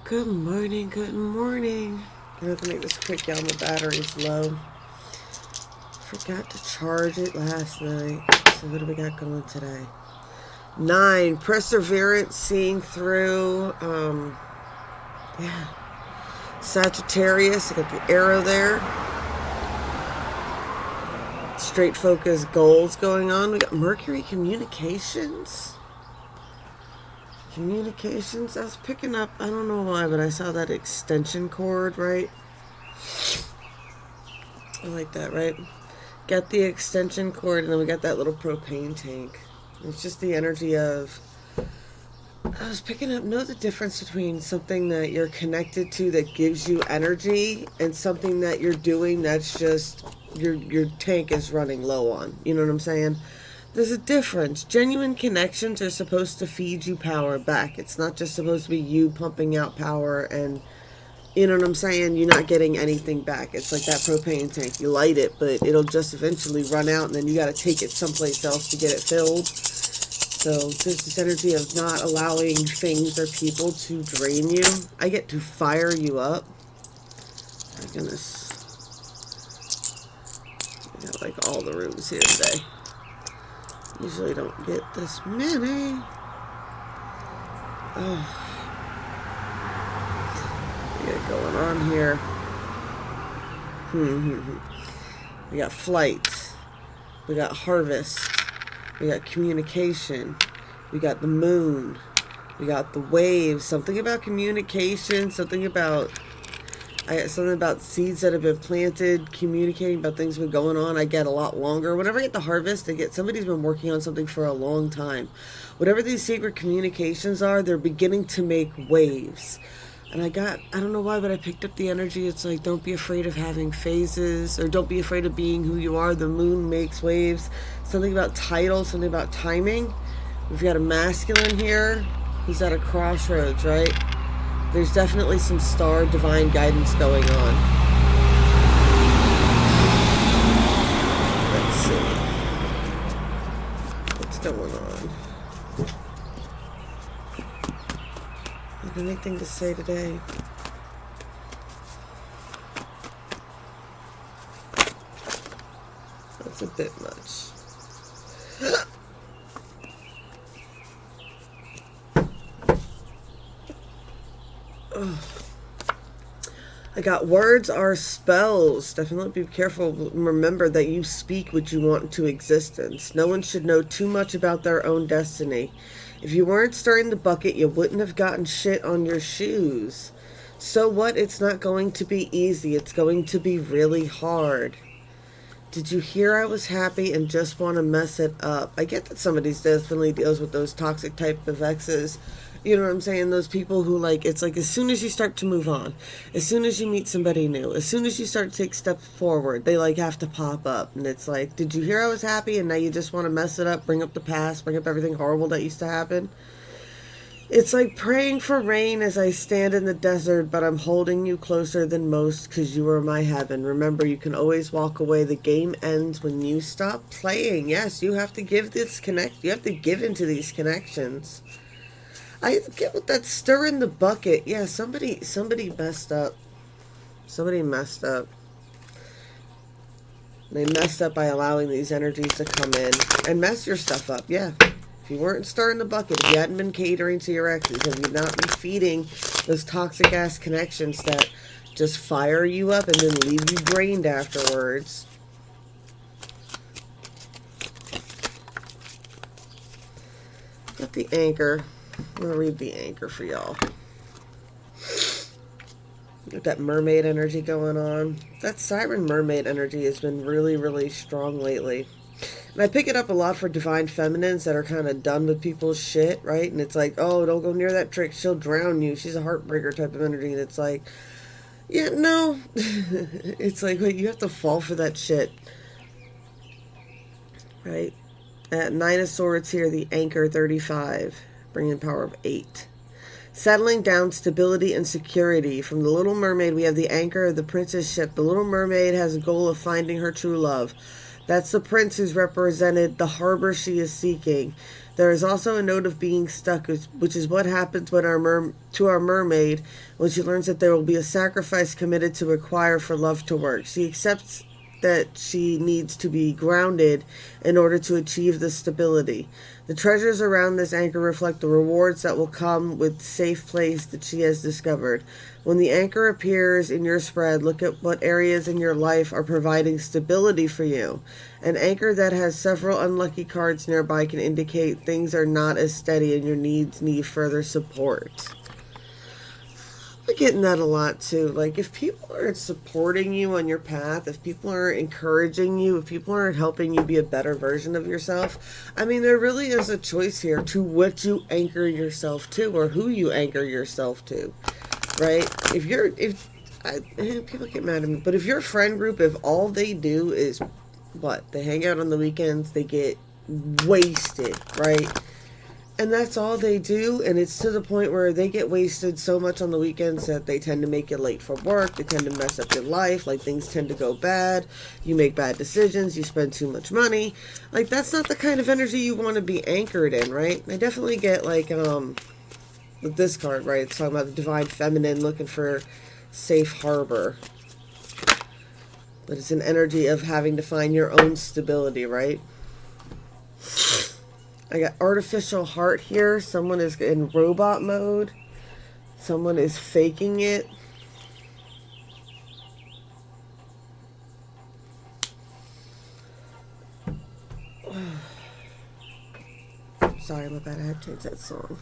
Good morning, good morning. I'm gonna make this quick, y'all. My battery's low. Forgot to charge it last night. So what do we got going today? 9, perseverance, seeing through. Yeah. Sagittarius, I got the arrow there. Straight focus goals going on. We got Mercury, communications. Communications, I was picking up, I don't know why, but I saw that extension cord, right? I like that, right? Got the extension cord, and then we got that little propane tank. It's just the energy of, I was picking up, know the difference between something that you're connected to that gives you energy and something that you're doing that's just, your tank is running low on. You know what I'm saying? There's a difference. Genuine connections are supposed to feed you power back. It's not just supposed to be you pumping out power and, you know what I'm saying, you're not getting anything back. It's like that propane tank. You light it, but it'll just eventually run out, and then you got to take it someplace else to get it filled. So there's this energy of not allowing things or people to drain you. I get to fire you up. My goodness. I got like all the rooms here today. Usually don't get this many. Oh. We got going on here. We got flight. We got harvest. We got communication. We got the moon. We got the waves. Something about communication. Something about seeds that have been planted, communicating about things that have been going on. I get a lot longer. Whenever I get the harvest, I get somebody's been working on something for a long time. Whatever these secret communications are, they're beginning to make waves. And I don't know why, but I picked up the energy. It's like, don't be afraid of having phases, or don't be afraid of being who you are. The moon makes waves. Something about title, something about timing. We've got a masculine here who's at a crossroads, right? There's definitely some star divine guidance going on. Let's see. What's going on? Anything to say today? That's a bit much. I got words are spells. Definitely be careful. Remember that you speak what you want into existence. No one should know too much about their own destiny. If you weren't stirring the bucket, you wouldn't have gotten shit on your shoes. So what? It's not going to be easy. It's going to be really hard. Did you hear I was happy and just want to mess it up? I get that somebody definitely deals with those toxic type of exes. You know what I'm saying? Those people who, like, it's like as soon as you start to move on, as soon as you meet somebody new, as soon as you start to take steps forward, they, like, have to pop up. And it's like, did you hear I was happy and now you just want to mess it up, bring up the past, bring up everything horrible that used to happen? It's like praying for rain as I stand in the desert, but I'm holding you closer than most because you are my heaven. Remember, you can always walk away. The game ends when you stop playing. Yes, you have to give this you have to give into these connections. I get with that stir in the bucket. Yeah, somebody messed up. Somebody messed up. They messed up by allowing these energies to come in and mess your stuff up. Yeah. If you weren't stirring the bucket, if you hadn't been catering to your exes, if you not been feeding those toxic ass connections that just fire you up and then leave you drained afterwards. Got the anchor. I'm going to read the anchor for y'all. Got that mermaid energy going on. That siren mermaid energy has been really, really strong lately. And I pick it up a lot for divine feminines that are kind of done with people's shit, right? And it's like, oh, don't go near that trick. She'll drown you. She's a heartbreaker type of energy. And it's like, yeah, no. It's like, wait, you have to fall for that shit. Right? At 9 of Swords here, the anchor 35. Bringing power of 8. Settling down, stability, and security. From the Little Mermaid, we have the anchor of the princess ship. The Little Mermaid has a goal of finding her true love. That's the prince who's represented the harbor she is seeking. There is also a note of being stuck, which is what happens when to our mermaid when she learns that there will be a sacrifice committed to require for love to work. She accepts that she needs to be grounded in order to achieve the stability. The treasures around this anchor reflect the rewards that will come with safe place that she has discovered. When the anchor appears in your spread, look at what areas in your life are providing stability for you. An anchor that has several unlucky cards nearby can indicate things are not as steady and your needs need further support. I'm getting that a lot too. Like, if people aren't supporting you on your path, if people aren't encouraging you, if people aren't helping you be a better version of yourself, I mean, there really is a choice here to what you anchor yourself to or who you anchor yourself to, right? People get mad at me, but if your friend group, if all they do is what? They hang out on the weekends, they get wasted, right? And that's all they do, and it's to the point where they get wasted so much on the weekends that they tend to make you late for work, they tend to mess up your life, like things tend to go bad, you make bad decisions, you spend too much money. Like, that's not the kind of energy you want to be anchored in, right? I definitely get, like, with this card, right, it's talking about the divine feminine looking for safe harbor. But it's an energy of having to find your own stability, right? I got artificial heart here. Someone is in robot mode. Someone is faking it. Sorry, my bad. I had to change that song.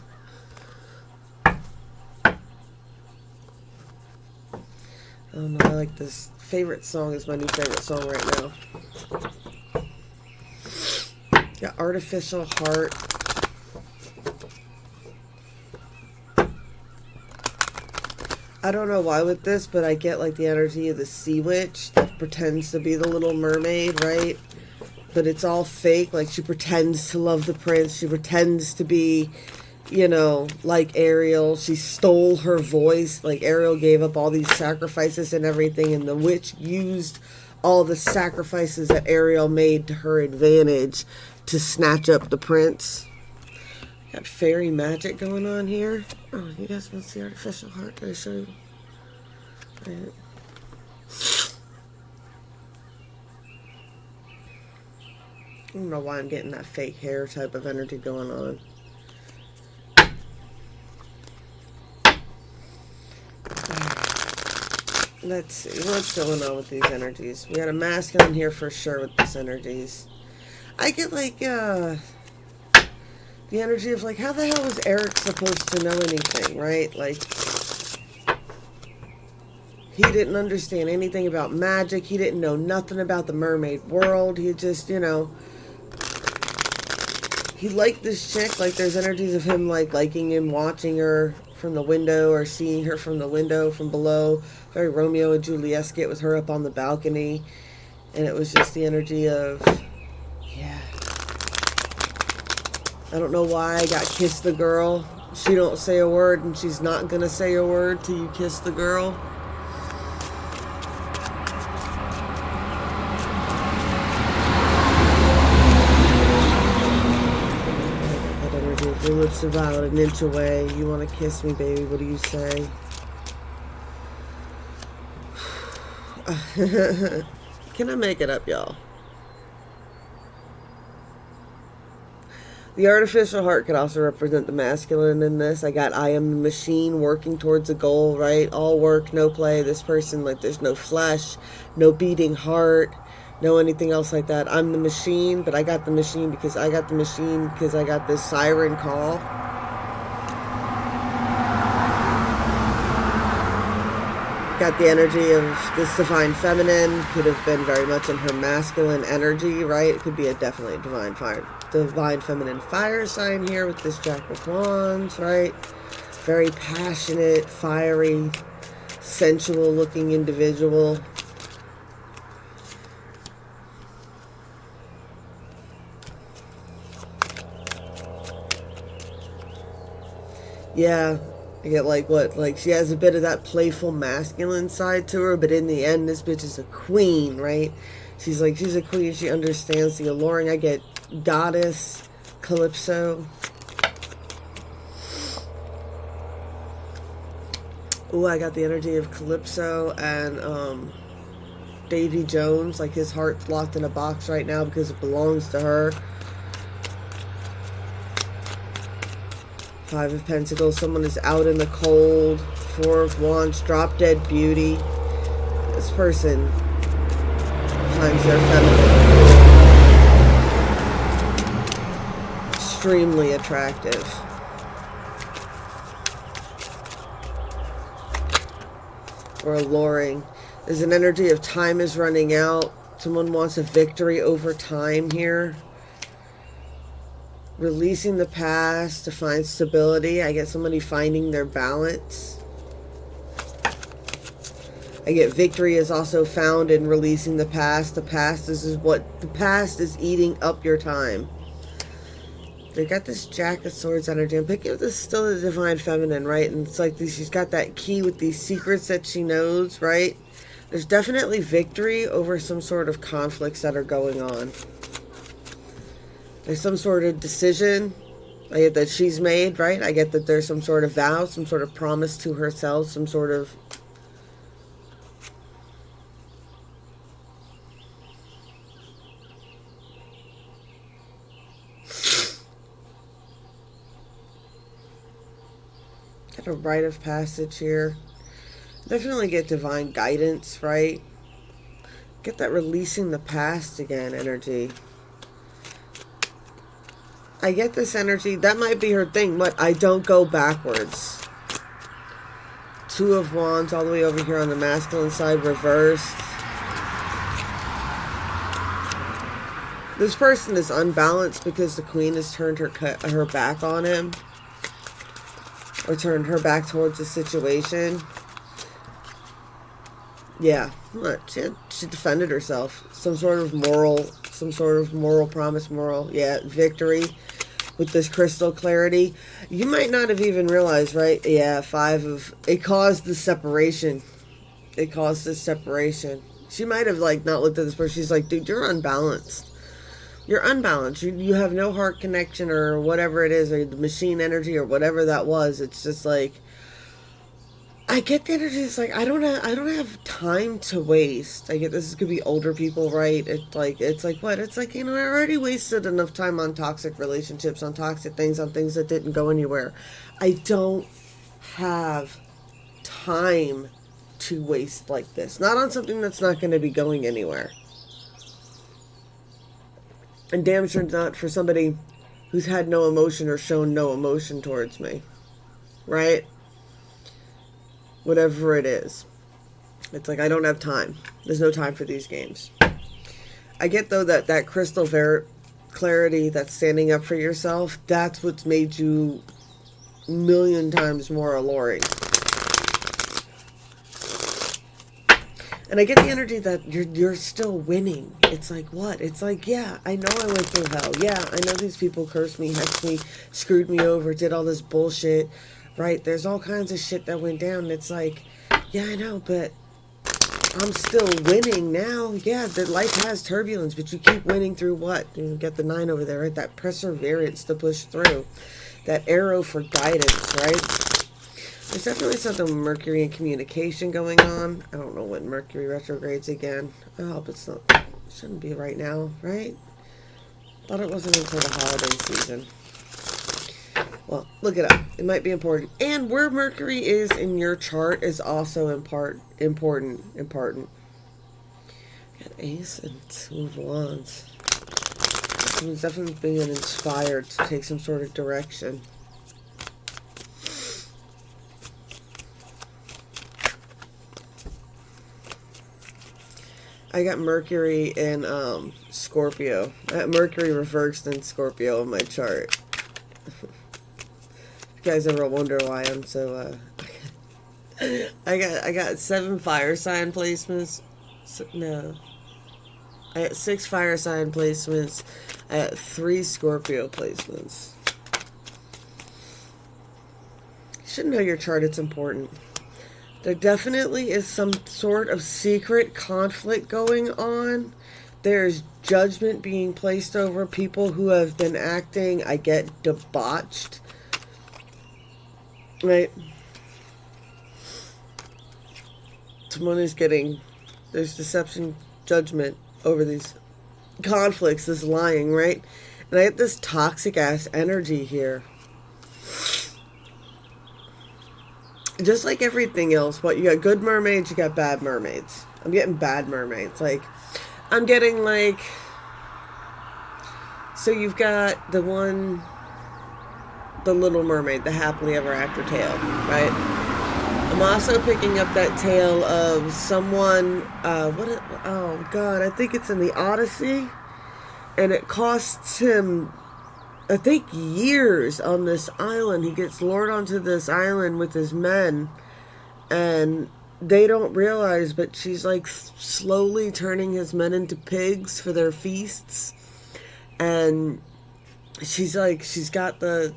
Oh no, I like this. Favorite song is my new favorite song right now. Got artificial heart. I don't know why with this, but I get like the energy of the sea witch that pretends to be the little mermaid, right? But it's all fake. Like, she pretends to love the prince. She pretends to be, you know, like Ariel. She stole her voice. Like, Ariel gave up all these sacrifices and everything, and the witch used all the sacrifices that Ariel made to her advantage to snatch up the prince. Got fairy magic going on here. Oh, you guys can see artificial heart. Did I show you? Right. I don't know why I'm getting that fake hair type of energy going on. Let's see what's going on with these energies. We got a masculine here for sure with these energies. I get like the energy of like, how the hell is Eric supposed to know anything, right? Like, he didn't understand anything about magic. He didn't know nothing about the mermaid world. He just, you know, he liked this chick. Like, there's energies of him like liking and watching her from the window or seeing her from the window from below. Very Romeo and Juliet skit with her up on the balcony. And it was just the energy of, yeah. I don't know why I got kiss the girl. She don't say a word and she's not gonna say a word till you kiss the girl. That energy of your lips are about an inch away. You want to kiss me, baby. What do you say? Can I make it up, y'all? The artificial heart could also represent the masculine in this. I got I am the machine working towards a goal, right? All work, no play. This person, like, there's no flesh, no beating heart, no anything else like that. I'm the machine, but I got the machine because I got the machine because I got this siren call. Got the energy of this divine feminine. Could have been very much in her masculine energy, right? It could be a definitely divine feminine fire sign here with this Jack of Wands, right? Very passionate, fiery, sensual looking individual. Yeah. I get like what, like she has a bit of that playful masculine side to her, but in the end, this bitch is a queen, right? She's a queen. She understands the alluring. I get goddess, Calypso. Oh, I got the energy of Calypso and Davy Jones. Like his heart's locked in a box right now because it belongs to her. Five of Pentacles. Someone is out in the cold. Four of Wands. Drop dead beauty. This person finds their feminine extremely attractive. Or alluring. There's an energy of time is running out. Someone wants a victory over time here. Releasing the past to find stability. I get somebody finding their balance. I get victory is also found in releasing the past. The past is eating up your time. They got this Jack of Swords energy. I'm picking up this still the Divine Feminine, right? And it's like she's got that key with these secrets that she knows, right? There's definitely victory over some sort of conflicts that are going on. There's some sort of decision I get that she's made, right? I get that there's some sort of vow, some sort of promise to herself, some sort of a rite of passage here. Definitely get divine guidance, right? Get that releasing the past again energy. I get this energy. That might be her thing, but I don't go backwards. Two of Wands all the way over here on the masculine side, reversed. This person is unbalanced because the Queen has turned her back on him. Or turned her back towards the situation. Yeah, she defended herself. Some sort of moral promise, victory with this crystal clarity. You might not have even realized, right? Yeah, it caused the separation. It caused this separation. She might have like not looked at this person. She's like, dude, you're unbalanced. You're unbalanced. You have no heart connection or whatever it is, or the machine energy or whatever that was. It's just like, I get the energy. It's like I don't have time to waste. I get this could be older people, right? It's like what? It's like, I already wasted enough time on toxic relationships, on toxic things, on things that didn't go anywhere. I don't have time to waste like this. Not on something that's not going to be going anywhere. And damn sure not for somebody who's had no emotion or shown no emotion towards me. Right? Whatever it is. It's like I don't have time. There's no time for these games. I get, though, that crystal clarity, that's standing up for yourself, that's what's made you a million times more alluring. And I get the energy that you're still winning. It's like, what? It's like, yeah, I know I went through hell. Yeah, I know these people cursed me, hexed me, screwed me over, did all this bullshit, right? There's all kinds of shit that went down. It's like, yeah, I know, but I'm still winning now. Yeah, the life has turbulence, but you keep winning through what? You get the 9 over there, right? That perseverance to push through. That arrow for guidance, right? There's definitely something with Mercury and communication going on. I don't know when Mercury retrogrades again. I hope it's not. It shouldn't be right now, right? Thought it wasn't until the holiday season. Well, look it up. It might be important. And where Mercury is in your chart is also important. Got Ace and Two of Wands. Someone's definitely being inspired to take some sort of direction. I got Mercury in Scorpio. I got Mercury reversed in Scorpio in my chart. If you guys ever wonder why I'm so I got 7 fire sign placements. I got 6 fire sign placements. I got 3 Scorpio placements. You should know your chart, it's important. There definitely is some sort of secret conflict going on there's judgment being placed over people who have been acting, I get, debauched. Right? Someone is getting, there's deception, judgment over these conflicts, this lying, right? And I get this toxic ass energy here. Just like everything else, what you got good mermaids, you got bad mermaids. I'm getting bad mermaids. Like, I'm getting like, so you've got the one, the Little Mermaid, the happily ever after tale, right? I'm also picking up that tale of someone, oh God, I think it's in the Odyssey, and it costs him, I think, years on this island. He gets lured onto this island with his men, and they don't realize, but she's like slowly turning his men into pigs for their feasts. And she's got the,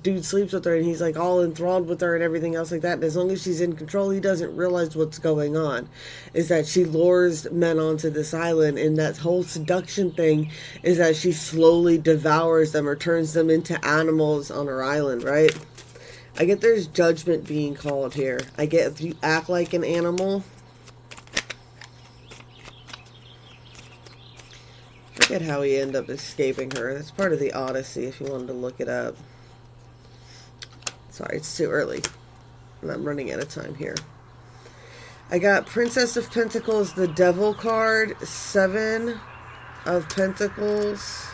dude sleeps with her, and he's like all enthralled with her and everything else like that. And as long as she's in control, he doesn't realize what's going on. Is that she lures men onto this island, and that whole seduction thing is that she slowly devours them or turns them into animals on her island, right? I get there's judgment being called here. I get if you act like an animal. I forget how he ended up escaping her. That's part of the Odyssey if you wanted to look it up. Sorry, it's too early. And I'm running out of time here. I got Princess of Pentacles, the Devil card, 7 of Pentacles,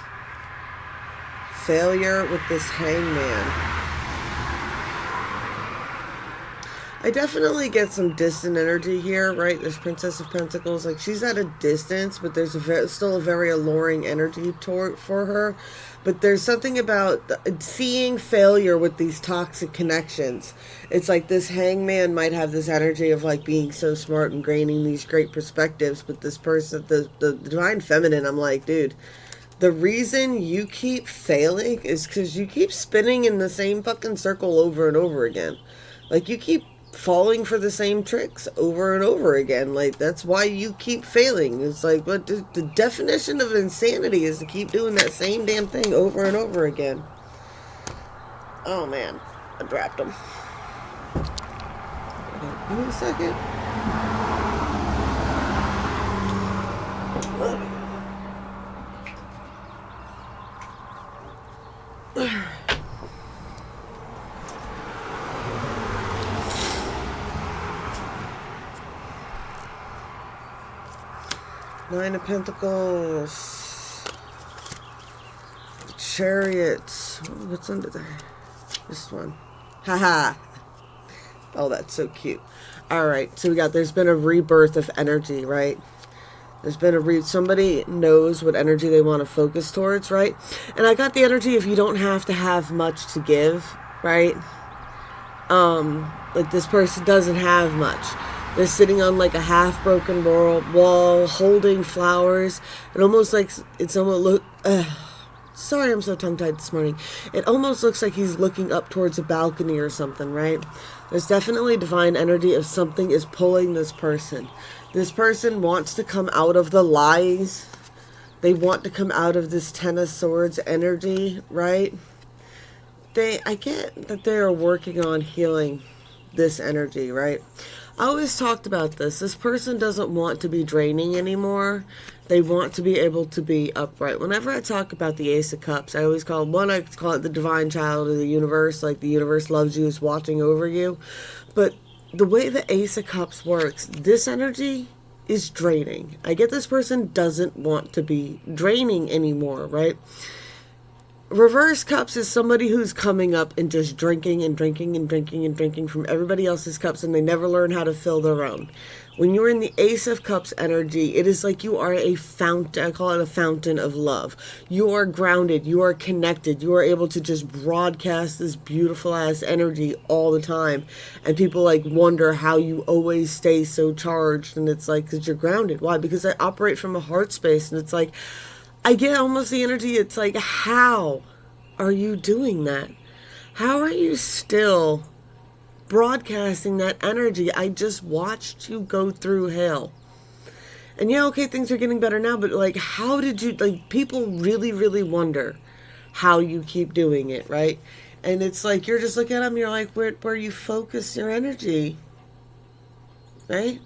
failure with this Hangman. I definitely get some distant energy here, right? This Princess of Pentacles, like she's at a distance, but there's still a very alluring energy for her. But there's something about seeing failure with these toxic connections. It's like this Hangman might have this energy of like being so smart and gaining these great perspectives, but this person, the Divine Feminine, I'm like, dude, the reason you keep failing is because you keep spinning in the same fucking circle over and over again. Like you keep falling for the same tricks over and over again. Like that's why you keep failing. It's like, but the definition of insanity is to keep doing that same damn thing over and over again. Oh man, I dropped them. Give me a second. 9 of Pentacles. Chariots. What's under there? This one. Haha. Oh, that's so cute. Alright, so there's been a rebirth of energy, right? There's been somebody knows what energy they want to focus towards, right? And I got the energy if you don't have to have much to give, right? Like this person doesn't have much. They're sitting on like a half-broken wall, holding flowers. It almost like, it's almost sorry, I'm so tongue-tied this morning. It almost looks like he's looking up towards a balcony or something, right? There's definitely divine energy if something is pulling this person. This person wants to come out of the lies. They want to come out of this Ten of Swords energy, right? I get that they are working on healing this energy, right? I always talked about this. This person doesn't want to be draining anymore. They want to be able to be upright. Whenever I talk about the Ace of Cups, I always call it the divine child of the universe. Like the universe loves you, is watching over you. But the way the Ace of Cups works, this energy is draining. I get this person doesn't want to be draining anymore, right? Reverse cups is somebody who's coming up and just drinking and drinking and drinking and drinking from everybody else's cups, and they never learn how to fill their own. When you're in the Ace of Cups energy, it is like you are a fountain. I call it a fountain of love. You are grounded. You are connected. You are able to just broadcast this beautiful ass energy all the time. And people like wonder how you always stay so charged. And it's like, because you're grounded. Why? Because I operate from a heart space. And it's like, I get almost the energy. It's like, how are you doing that? How are you still broadcasting that energy? I just watched you go through hell. And yeah, okay, things are getting better now, but like, how did you, like, people really, really wonder how you keep doing it, right? And it's like, you're just looking at them, you're like, where you focus your energy, right?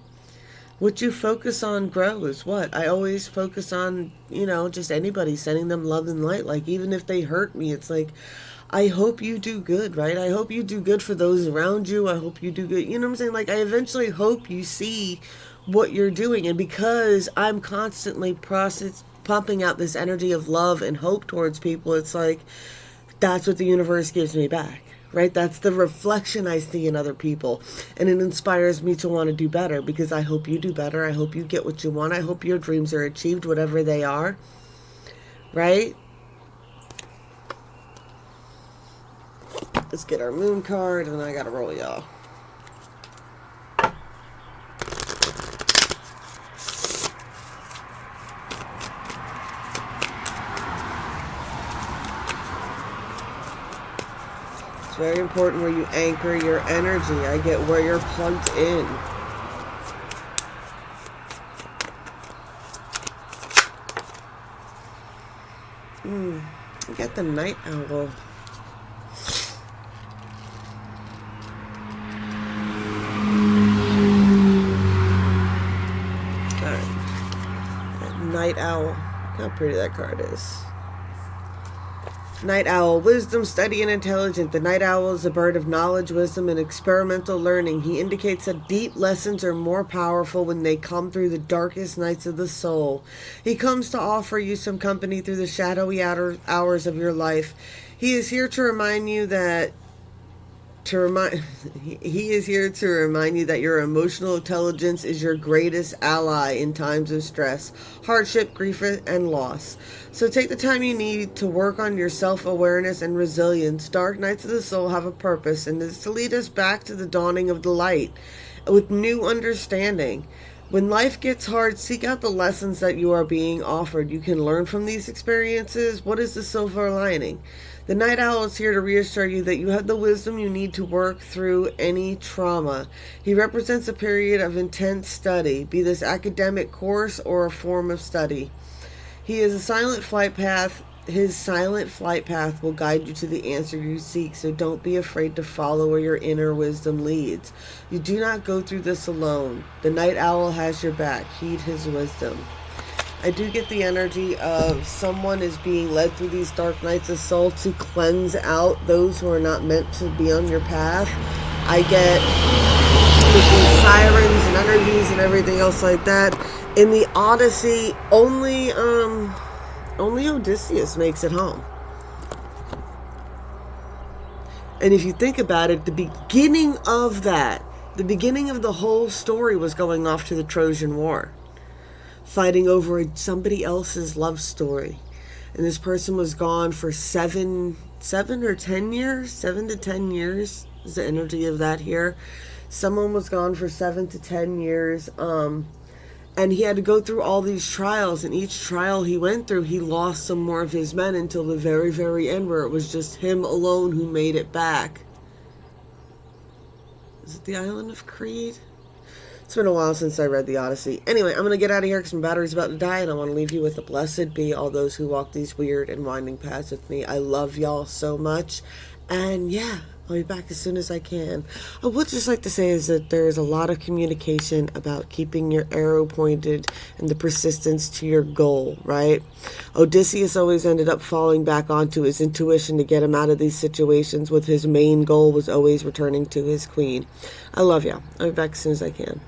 What you focus on grows. What? I always focus on, just anybody, sending them love and light. Like, even if they hurt me, it's like, I hope you do good, right? I hope you do good for those around you. I hope you do good. You know what I'm saying? Like, I eventually hope you see what you're doing. And because I'm constantly pumping out this energy of love and hope towards people, it's like, that's what the universe gives me back, right? That's the reflection I see in other people. And it inspires me to want to do better, because I hope you do better. I hope you get what you want. I hope your dreams are achieved, whatever they are, right? Let's get our moon card, and I gotta roll, y'all. It's very important where you anchor your energy. I get where you're plugged in. I get the night owl. Night owl. Look how pretty that card is. Night owl, wisdom, steady, and intelligent. The night owl is a bird of knowledge, wisdom, and experimental learning. He indicates that deep lessons are more powerful when they come through the darkest nights of the soul. He comes to offer you some company through the shadowy outer hours of your life. He is here to remind you that he is here to remind you that your emotional intelligence is your greatest ally in times of stress, hardship, grief, and loss. So take the time you need to work on your self-awareness and resilience. Dark nights of the soul have a purpose, and it is to lead us back to the dawning of the light with new understanding. When life gets hard, seek out the lessons that you are being offered. You can learn from these experiences. What is the silver lining? The night owl is here to reassure you that you have the wisdom you need to work through any trauma. He represents a period of intense study, be this academic course or a form of study. He is a silent flight path. His silent flight path will guide you to the answer you seek, so don't be afraid to follow where your inner wisdom leads. You do not go through this alone. The night owl has your back. Heed his wisdom. I do get the energy of someone is being led through these dark nights of soul to cleanse out those who are not meant to be on your path. I get with these sirens and energies and everything else like that. In the Odyssey, only Odysseus makes it home. And if you think about it, the beginning of the whole story was going off to the Trojan War, fighting over somebody else's love story. And this person was gone for 7 to 10 years is the energy of that here. Someone was gone for 7 to 10 years. And he had to go through all these trials, and each trial he went through, he lost some more of his men until the very, very end, where it was just him alone who made it back. Is it the island of Crete? It's been a while since I read the Odyssey. Anyway, I'm going to get out of here because my battery's about to die, and I want to leave you with a blessed be all those who walk these weird and winding paths with me. I love y'all so much. And yeah, I'll be back as soon as I can. I would just like to say is that there is a lot of communication about keeping your arrow pointed and the persistence to your goal, right? Odysseus always ended up falling back onto his intuition to get him out of these situations, with his main goal was always returning to his queen. I love y'all. I'll be back as soon as I can.